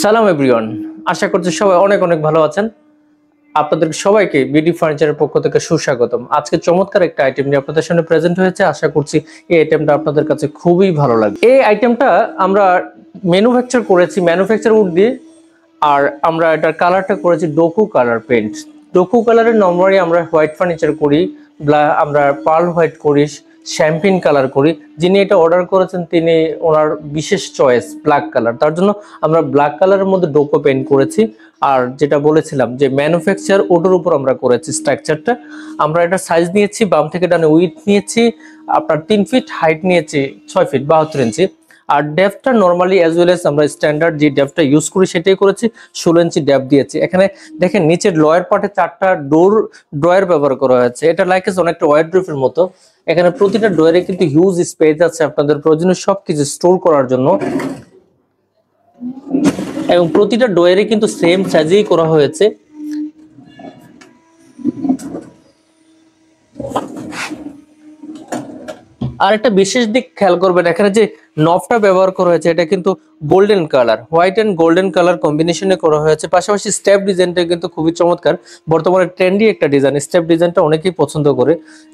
সালাম এভরিওয়ান, আশা করছি সবাই অনেক অনেক ভালো আছেন। আপনাদের সবাইকে বিডি ফার্নিচারের পক্ষ থেকে সুস্বাগতম। আজকে চমৎকার একটা আইটেম নিয়ে আপনাদের সামনে প্রেজেন্ট হয়েছে। আশা করছি এই আইটেমটা আপনাদের কাছে খুবই ভালো লাগবে। এই আইটেমটা আমরা ম্যানুফ্যাকচার করেছি ম্যানুফ্যাকচার উড দিয়ে, আর আমরা এটার কালারটা করেছি ডোকু কালার পেইন্ট। ডোকু কালারের নরমালি আমরা হোয়াইট ফার্নিচার করি, আমরা পার্ল হোয়াইট করি, শ্যাম্পিন কালার করি। যিনি এটা অর্ডার করেছেন তিনি ওনার বিশেষ চয়েস ব্ল্যাক কালার, তার জন্য আমরা ব্ল্যাক কালারের মধ্যে ডোকো পেইন্ট করেছি। আর যেটা বলেছিলাম যে ম্যানুফ্যাকচার ওটার উপর আমরা করেছি স্ট্রাকচারটা। আমরা এটা সাইজ নিয়েছি বাম থেকে ডানে, উইথ নিয়েছি আপনার 3 ফিট, হাইট নিয়েছি 6 ফিট 72 ইঞ্চি। আর ডেপথটা নরমালি অ্যাজ ওয়েল এস আমরা স্ট্যান্ডার্ড যে ডেপথটা ইউজ করি সেটাই করেছি, 16 ইঞ্চি ডেপথ দিয়েছি। এখানে দেখেন নিচের লয়ার পার্টে 4টা ড্রয়ার ব্যবহার করা হয়েছে। এটা লাইক অনেকটা ওয়ার্ডরোবের মতো। এখানে প্রতিটা ড্রয়ারে কিন্তু হিউজ স্পেস আছে আপনাদের প্রয়োজনীয় সবকিছু স্টোর করার জন্য, এবং প্রতিটা ড্রয়ারে কিন্তু সেম সাইজেই করা হয়েছে। আর একটা বিশেষ দিক খেয়াল করবেন, এখানে যে নবটা ব্যবহার করা হয়েছে এটা কিন্তু golden colour, white and golden colour কম্বিনেশনে করা হয়েছে। পাশাপাশি স্টেপ ডিজাইনটা কিন্তু খুবই চমৎকার, বর্তমানে ট্রেন্ডি একটা ডিজাইন। স্টেপ ডিজাইনটা অনেকেই পছন্দ করে,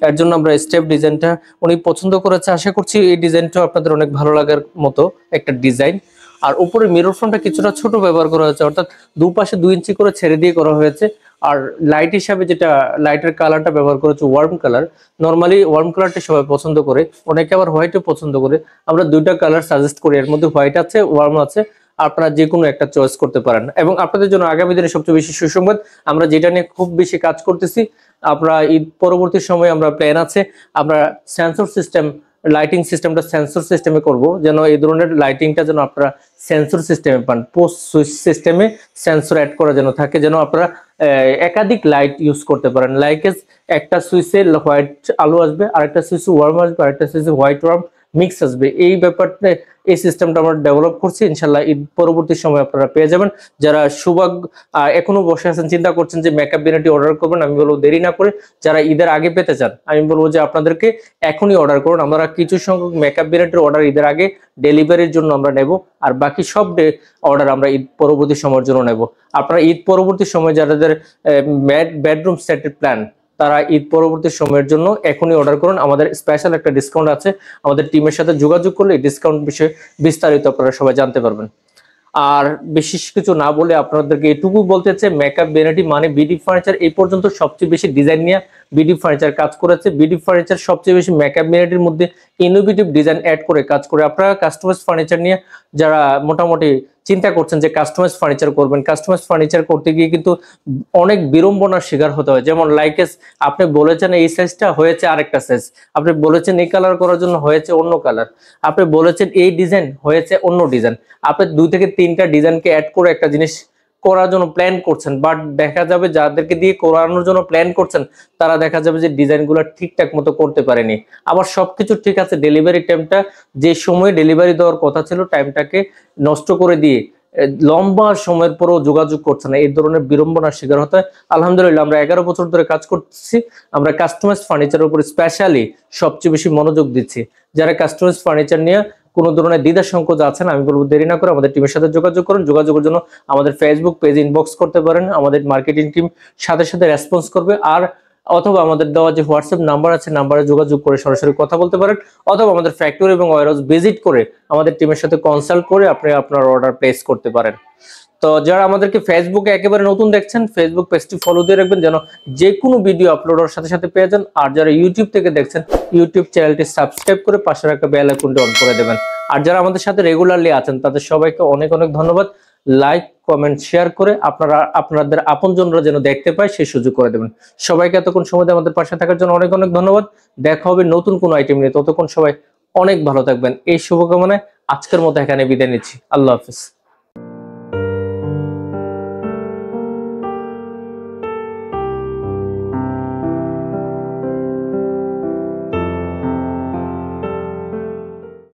এর জন্য আমরা স্টেপ ডিজাইনটা উনি পছন্দ করেছে। আশা করছি এই ডিজাইনটা আপনাদের অনেক ভালো লাগার মতো একটা ডিজাইন। আর উপরে মিরর ফ্রমটা কিছুটা ছোট ব্যবহার করা হয়েছে, অর্থাৎ দুপাশে 2 ইঞ্চি করে ছেড়ে দিয়ে করা হয়েছে। আর লাইট হিসাবে যেটা লাইটের কালারটা ব্যবহার করেছে ওয়ার্ম কালার। নরমালি ওয়ার্ম কালারটা সবাই পছন্দ করে, অনেকে আবার হোয়াইটও পছন্দ করে। আমরা দুইটা কালার সাজেস্ট করি, এর মধ্যে হোয়াইট আছে, ওয়ার্ম আছে, আপনারা যে কোনো একটা চয়েস করতে পারেন। এবং আপনাদের জন্য আগামী দিনে সবচেয়ে বেশি সুসংবাদ, আমরা যেটা নিয়ে খুব বেশি কাজ করতেছি, আমরা ঈদ পরবর্তী সময়ে আমরা প্ল্যান আছে আমরা সেন্সর সিস্টেম, লাইটিং সিস্টেমটা সেন্সর সিস্টেমে করব, যেন এই ধরনের লাইটিংটা যেন আপনারা সেন্সর সিস্টেমে পান। পোস্ট সুইচ সিস্টেমে সেন্সর অ্যাড করা যেন থাকে, যেন আপনারা একাধিক লাইট ইউজ করতে পারেন। লাইক একটা সুইচে হোয়াইট আলো আসবে, আরেকটা সুইচে ওয়ার্ম আসবে, আরেকটা সুইচে হোয়াইট ওয়ার্ম মিক্স আসবে। এই ব্যাপারটা, এই সিস্টেমটা আমরা ডেভেলপ করছি, ইনশাল্লাহ ঈদ পরবর্তী সময় আপনারা পেয়ে যাবেন। যারা সৌভাগ্য এখনো বসে আছেন, চিন্তা করছেন যে মেকআপ ভ্যানিটি অর্ডার করবেন, আমি বলবো দেরি না করে যারা ঈদের আগে পেতে চান, আমি বলবো যে আপনাদেরকে এখনই অর্ডার করুন। আমরা কিছু সংখ্যক মেকআপ ভ্যানিটির অর্ডার ঈদের আগে ডেলিভারির জন্য আমরা নেব, আর বাকি সব অর্ডার আমরা ঈদ পরবর্তী সময়ের জন্য নেব। আপনারা ঈদ পরবর্তী সময় যাদের বেডরুম সেটের প্ল্যান, তারা ঈদ পরবর্তী সময়ের জন্য এখনই অর্ডার করুন। আমাদের স্পেশাল একটা ডিসকাউন্ট আছে, আমাদের টিমের সাথে যোগাযোগ করলে এই ডিসকাউন্ট বিষয়ে বিস্তারিত আপনারা সবাই জানতে পারবেন। আর বিশেষ কিছু না বলে আপনাদেরকে এটুকু বলতে চাই, মেকআপ ভ্যানিটি মানে বিডি ফার্নিচার এই পর্যন্ত সবচেয়ে বেশি ডিজাইন নিয়ে বিডি ফার্নিচার কাজ করেছে। বিডি ফার্নিচার সবচেয়ে বেশি মেকআপ ভ্যানিটির মধ্যে ইনোভেটিভ ডিজাইন অ্যাড করে কাজ করে। আপনারা কাস্টমাইজ ফার্নিচার নিয়ে যারা মোটামুটি চিন্তা করছেন যে কাস্টমাইজ ফার্নিচার করবেন, কাস্টমাইজ ফার্নিচার করতে গিয়ে কিন্তু অনেক বিড়ম্বনার শিকার হতে হয়। যেমন লাইকেস আপনি বলেছেন এই সাইজটা, হয়েছে আরেকটা সাইজ, আপনি বলেছেন এই কালার করার জন্য, হয়েছে অন্য কালার, আপনি বলেছেন এই ডিজাইন, হয়েছে অন্য ডিজাইন। আপনি 2 থেকে 3টা ডিজাইনকে অ্যাড করে একটা জিনিস করার জন্য প্ল্যান করছেন, বাট দেখা যাবে যাদেরকে দিয়ে করানোর জন্য প্ল্যান করছেন তারা দেখা যাবে যে ডিজাইনগুলো ঠিকঠাক মতো করতে পারেনি। আবার সবকিছু ঠিক আছে, ডেলিভারি টাইমটা যে সময় ডেলিভারি দেওয়ার কথা ছিল টাইমটাকে নষ্ট করে দিয়ে লম্বা সময়ের পরও যোগাযোগ করছে না, এই ধরনের বিড়ম্বনার শিকার হতে হয়। আলহামদুলিল্লাহ আমরা 11 বছর ধরে কাজ করতেছি, আমরা কাস্টমাইজ ফার্নিচারের উপর স্পেশালি সবচেয়ে বেশি মনোযোগ দিচ্ছি। যারা কাস্টমাইজ ফার্নিচার নিয়ে কোনো ধরনের দ্বিধা সংকোচ আছেন, আমি বলবো দেরি না করে আমাদের টিমের সাথে যোগাযোগ করুন। যোগাযোগের জন্য আমাদের ফেসবুক পেজ ইনবক্স করতে পারেন, আমাদের মার্কেটিং টিম সাথে সাথে রেসপন্স করবে। আর অথবা আমাদের দেওয়া যে হোয়াটসঅ্যাপ নাম্বার আছে, নাম্বারে যোগাযোগ করে সরাসরি কথা বলতে পারেন, অথবা আমাদের ফ্যাক্টরি এবং ওয়্যারহাউস ভিজিট করে আমাদের টিমের সাথে কনসাল্ট করে আপনি আপনার অর্ডার প্লেস করতে পারেন। তো যারা আমাদেরকে ফেসবুকে একেবারে নতুন দেখছেন, ফেসবুক পেজটি ফলো দিয়ে রাখবেন যেন যে কোনো ভিডিও আপলোড হওয়ার সাথে সাথে পেয়ে যান। আর যারা ইউটিউব থেকে দেখছেন, ইউটিউব চ্যানেলটি সাবস্ক্রাইব করে পাশে রাখা বেল আইকনটি অন করে দেবেন। আর যারা আমাদের সাথে রেগুলারলি আছেন তাদের সবাইকে অনেক অনেক ধন্যবাদ। লাইক, কমেন্ট, শেয়ার করে আপনাদের আপনজনরা যেন দেখতে পায় সেই সুযোগ করে দেবেন। সবাইকে এতক্ষণ সময় দিয়ে আমাদের পাশে থাকার জন্য অনেক অনেক ধন্যবাদ। দেখা হবে নতুন কোনো আইটেম নিয়ে, ততক্ষণ সবাই অনেক ভালো থাকবেন এই শুভকামনায় আজকের মতো এখানে বিদায় নিচ্ছি। আল্লাহ হাফেজ।